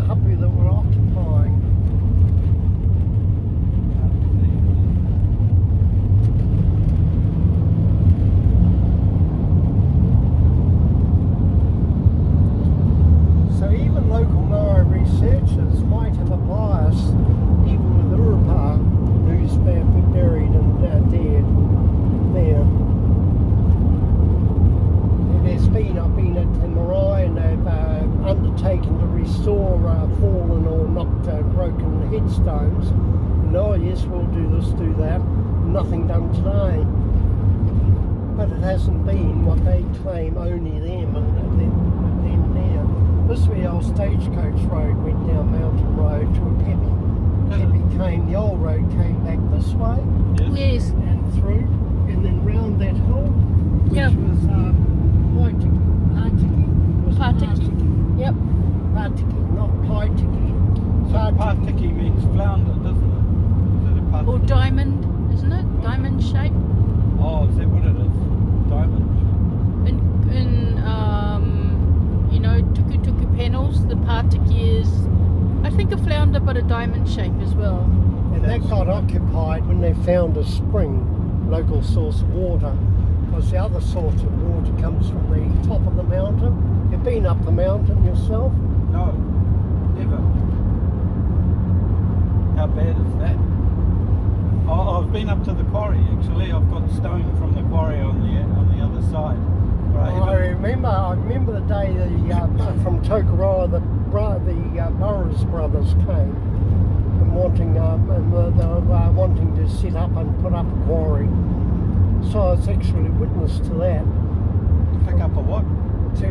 hapu that were occupying. So even local Maori researchers might have a bias, even with Urapa, who's been buried and dead there. I've been at the marae and they've undertaken to restore fallen or knocked broken headstones. And oh yes, we'll do this, do that. Nothing done today. But it hasn't been what they claim, only them and them there. This way old stagecoach road went down Mountain Road to Opepe. Opepe came, the old road came back this way. Yes. And through, and then round that hill, which was Paitiki. Yep. Paitiki, not Paitiki. So Paitiki means flounder, doesn't it? Is it a Paitiki? Or diamond, isn't it? Diamond shape. Oh, is that what it is? Diamond shape. Tuku panels, the Paitiki is, I think, a flounder but a diamond shape as well. And that got occupied when they found a spring, local source of water. Because the other source of water comes from the top of the mountain. You've been up the mountain yourself? No, never. How bad is that? Oh, I've been up to the quarry actually. I've got stone from the quarry on the other side. I remember the day from Tauhara the Burrows brothers came and wanting to set up and put up a quarry. So I was actually witness to that. Pick up a what? To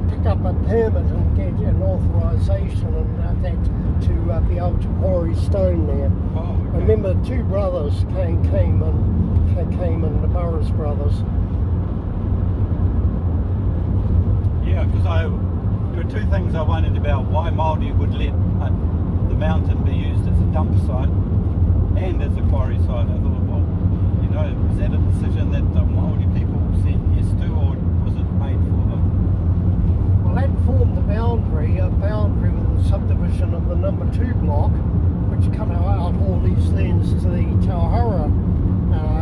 pick up a permit and get an authorisation and that to be able to quarry stone there. Oh, okay. I remember two brothers came and the Burrows brothers. Yeah, because there were two things I wondered about: why Māori would let the mountain be used as a dump site and as a quarry site. I thought, well, was that a decision that the Māori people said yes to, or was it made for them? Well, that formed a boundary with the subdivision of the number 2 block, which cut out all these lands to the Tauhara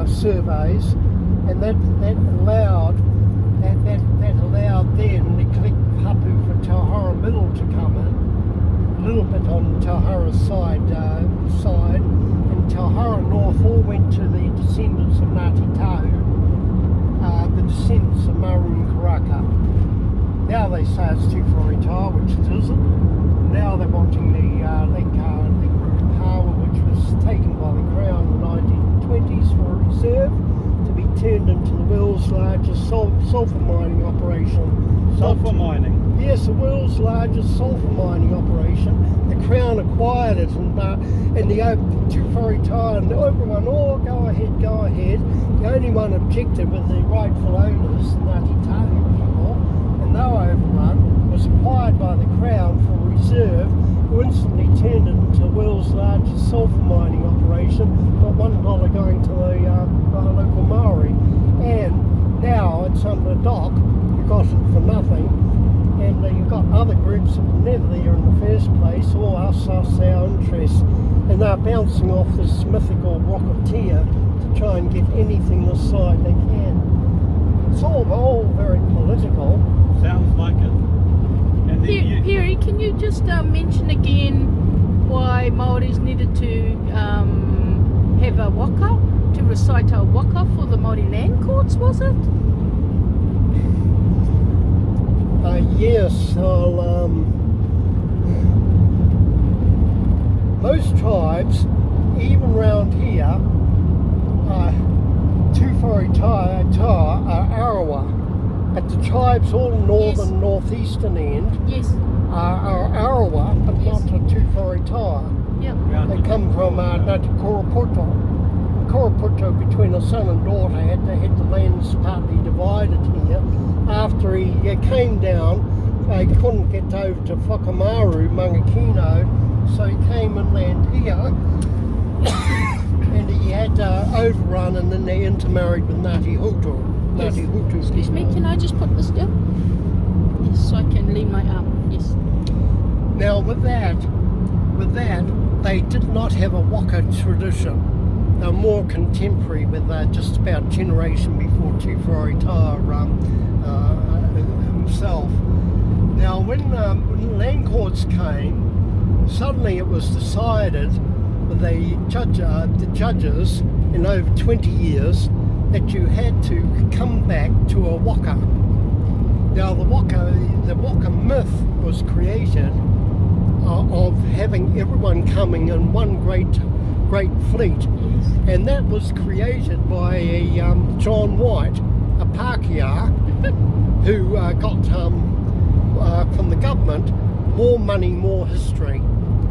surveys, and that allowed then the collective hapu for Tauhara Middle to come in, a little bit on Tauhara's side, and Tauhara North all went to the descendants of Nrth, the descendants of Maroon Karaka. Now they say it's too far retire, which it isn't. Now they're wanting the Whakapapa, which was taken by the Crown in the 1920s for a reserve, to be turned into the world's largest sulphur mining operation. Sulphur mining? Yes, the world's largest sulphur mining operation. The Crown acquired it and the too far retired and everyone, go ahead. The only one objected was the rightful owners, Nrth people, and they were overrun. It was acquired by the Crown for a reserve, who instantly turned it into the world's largest sulphur mining operation, not $1 going to the local Maori. And now it's under dock, you got it for nothing, and you've got other groups that were never there in the first place, or us, our interests, and they're bouncing off this mythical rock of Tia to try and get anything this side they can. It's all very political. Sounds like it. And then Perry, can you just mention again why Māoris needed to have a waka, to recite a waka for the Māori land courts, was it? Yes, most tribes, even round here, too far are Arawa, but the tribes all northern, northeastern end are Arawa, but not too far retire. Yep. They come from Koroputo. Koroputo, between a son and daughter, had the lands partly divided here. After he came down, they couldn't get over to Whakamaru, Mangakino, so he came and landed here. And he had overrun, and then they intermarried with Ngāti Hutu. Excuse me, can I just put this down? Yes, so I can lean my arm. Yes. Now with that, they did not have a waka tradition. They were more contemporary with just about generation before TeWhare himself. Now when land courts came, suddenly it was decided with the judges in over 20 years that you had to come back to a waka. Now the waka myth was created of having everyone coming in one great fleet, and that was created by a John White, a Pākehā, who got from the government more money, more history.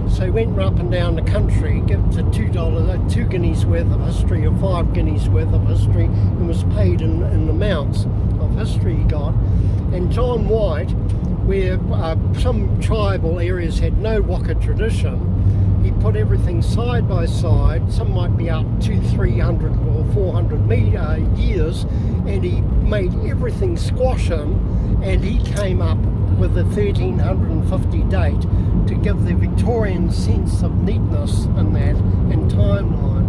So he went up and down the country, gave to $2, 2 guineas worth of history or 5 guineas worth of history, and was paid in amounts of history he got. And John White, where some tribal areas had no waka tradition, he put everything side by side. Some might be up 200, 300 or 400 years, and he made everything squash him, and he came up with the 1350 date to give the Victorian sense of neatness in that and timeline.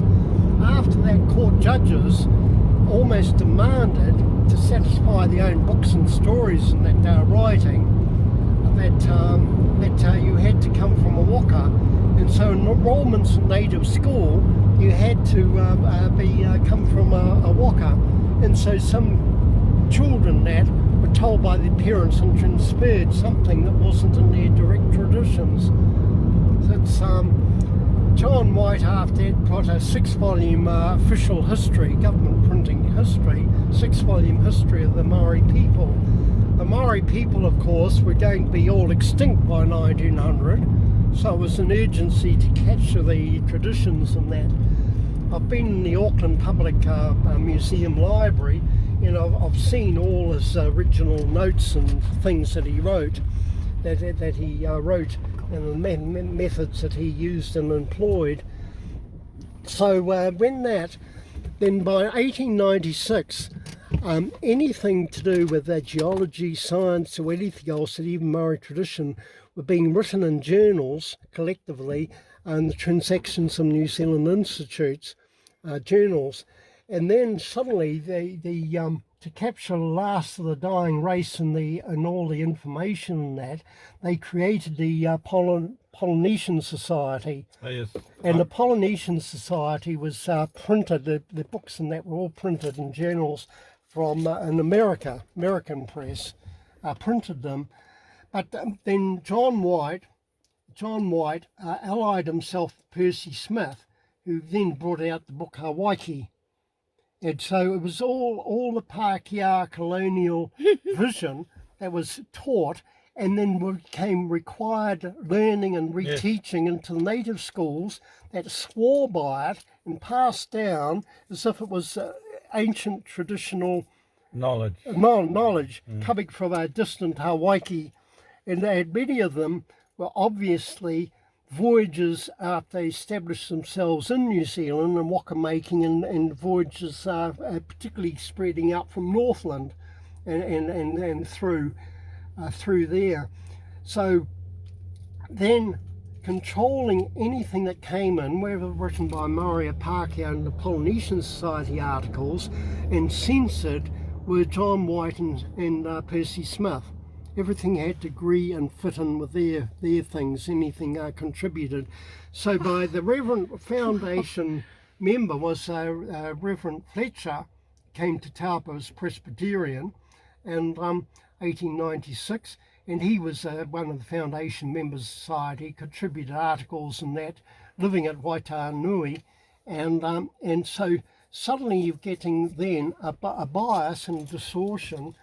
After that, court judges almost demanded, to satisfy their own books and stories that they were writing, that you had to come from a waka. And so enrolments in native school, you had to come from a waka. And so some children that were told by their parents and transferred something that wasn't in their direct traditions. So it's John White after that put a 6-volume official history, government printing history, 6-volume history of the Maori people. The Maori people, of course, were going to be all extinct by 1900, so it was an urgency to capture the traditions and that. I've been in the Auckland Public Museum Library, and I've seen all his original notes and things that he wrote, and the methods that he used and employed. So then by 1896, anything to do with geology, science, or anything else, that even Maori tradition, were being written in journals collectively, and the Transactions of New Zealand Institutes journals. And then suddenly to capture the last of the dying race and all the information in that, they created the Polynesian Society. Oh, yes. And the Polynesian Society was printed, the books and that were all printed in journals from an American press, printed them. But then John White allied himself with Percy Smith, who then brought out the book Hawaii. And so it was all the Pākehā colonial vision that was taught, and then became required learning and reteaching into the native schools that swore by it and passed down as if it was ancient traditional knowledge coming from a distant Hawaii. And many of them were obviously voyages after they established themselves in New Zealand and waka making, and voyages particularly spreading out from Northland and through there. So then controlling anything that came in, whether written by Maori Pākehā and the Polynesian Society articles, and censored, were John White and Percy Smith. Everything had to agree and fit in with their things, anything contributed. So by the Reverend Foundation member was Reverend Fletcher, came to Taupo as Presbyterian in 1896, and he was one of the foundation members of the society, contributed articles and that, living at Waitanui, and so suddenly you're getting then a bias and distortion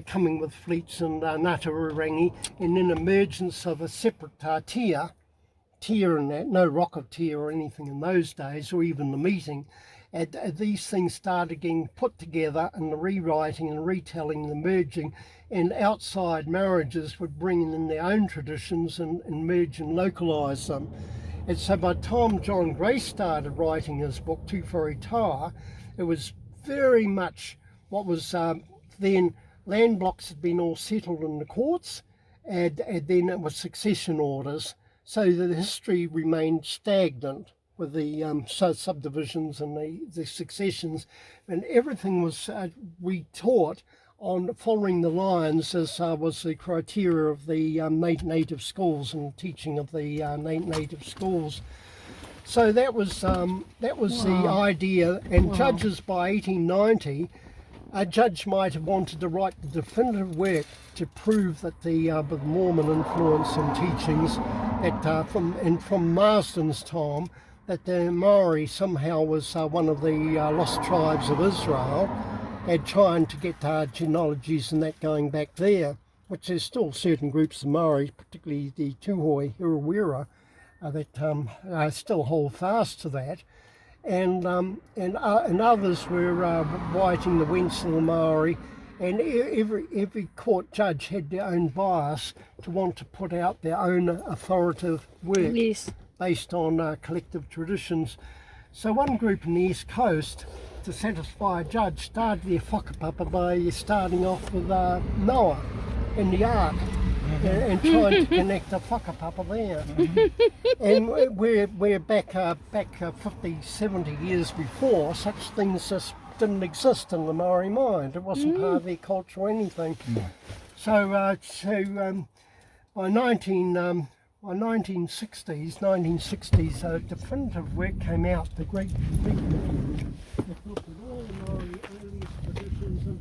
coming with fleets and Ngātarurangi, and then emergence of a separate tier and that, no rocket tier or anything in those days, or even the meeting. And these things started getting put together, and the rewriting and retelling, the merging, and outside marriages would bring in their own traditions and merge and localise them. And so by the time John Gray started writing his book, TeWhare, it was very much what was then land blocks had been all settled in the courts, and then it was succession orders, so the history remained stagnant with the subdivisions and the successions, and everything was retaught on following the lines as was the criteria of the native schools and teaching of the native schools. So that was the idea, and judges by 1890, a judge might have wanted to write the definitive work to prove that the with Mormon influence and teachings that from Marsden's time, that the Maori somehow was one of the lost tribes of Israel, and trying to get genealogies and that going back there, which there's still certain groups of Maori, particularly the TeWhare, Hirawira, that still hold fast to that, and others were writing the Wents of the Maori, and every court judge had their own bias to want to put out their own authoritative work based on collective traditions. So one group in the East Coast, to satisfy a judge, started their Whakapapa by starting off with Noah and the Ark. And trying to connect the Whakapapa there. And we're back 50, 70 years before, such things just didn't exist in the Maori mind. It wasn't part of their culture or anything. So by 1960s, definitive work came out, the Great Fleet Review, that looked at all the Maori earliest traditions and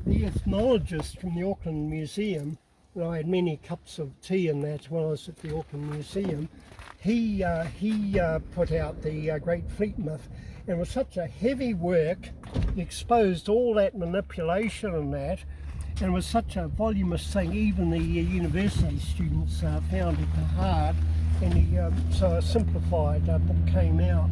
the ethnologist from the Auckland Museum, and I had many cups of tea in that when I was at the Auckland Museum, he put out the Great Fleet Myth, and it was such a heavy work, he exposed all that manipulation and that, and it was such a voluminous thing, even the university students found it hard, and so a simplified book came out.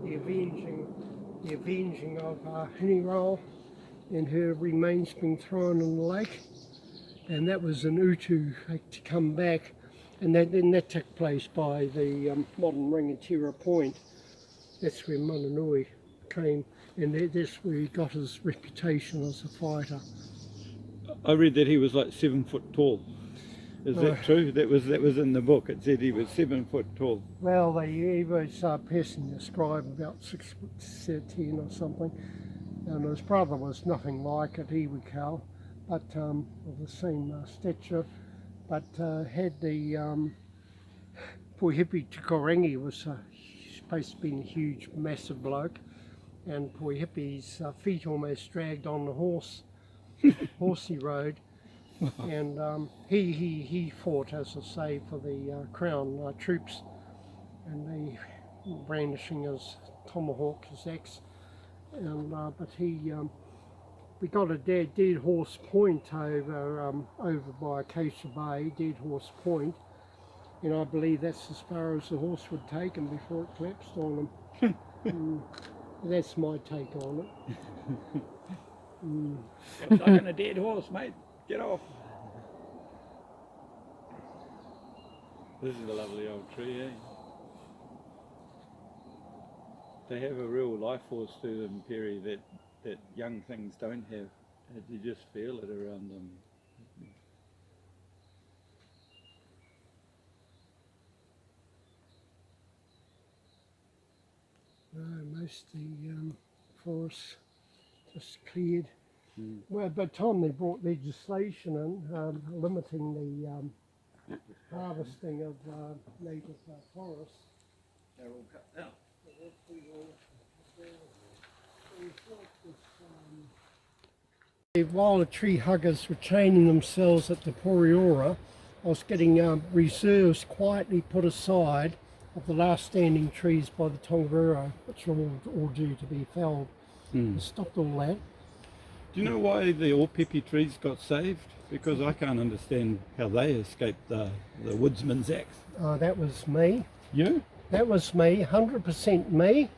The avenging the avenging of Hinirao and her remains being thrown in the lake. And that was an Utu to come back, and that took place by the modern Rangatira Point. That's where Mananui came, and that's where he got his reputation as a fighter. I read that he was like 7 foot tall. Is that true? That was in the book. It said he was 7 foot tall. Well, he was personally described about 6'10" or something, and his brother was nothing like it, Iwikau, but of the same stature, but had the Puihipi Tukorangi was supposed to be a huge, massive bloke, and Puihipi's feet almost dragged on the horsey road. And he fought, as I say, for the Crown troops, and they brandishing his tomahawk, his axe, and but we got a dead horse point over by Acacia Bay, Dead Horse Point, and I believe that's as far as the horse would take him before it collapsed on him. That's my take on it. It's like a dead horse, mate. Get off. This is a lovely old tree, eh? They have a real life force to them, Perry, that young things don't have. You just feel it around them. No, most of the forests just cleared. Well, by the time they brought legislation in limiting the harvesting of native forests, They're all cut down. While the tree huggers were training themselves at the Poriora, I was getting reserves quietly put aside of the last standing trees by the Tongariro, which are all due to be felled. I stopped all that. Do you know why the Opepe trees got saved? Because I can't understand how they escaped the woodsman's axe. That was me. You? That was me, 100% me.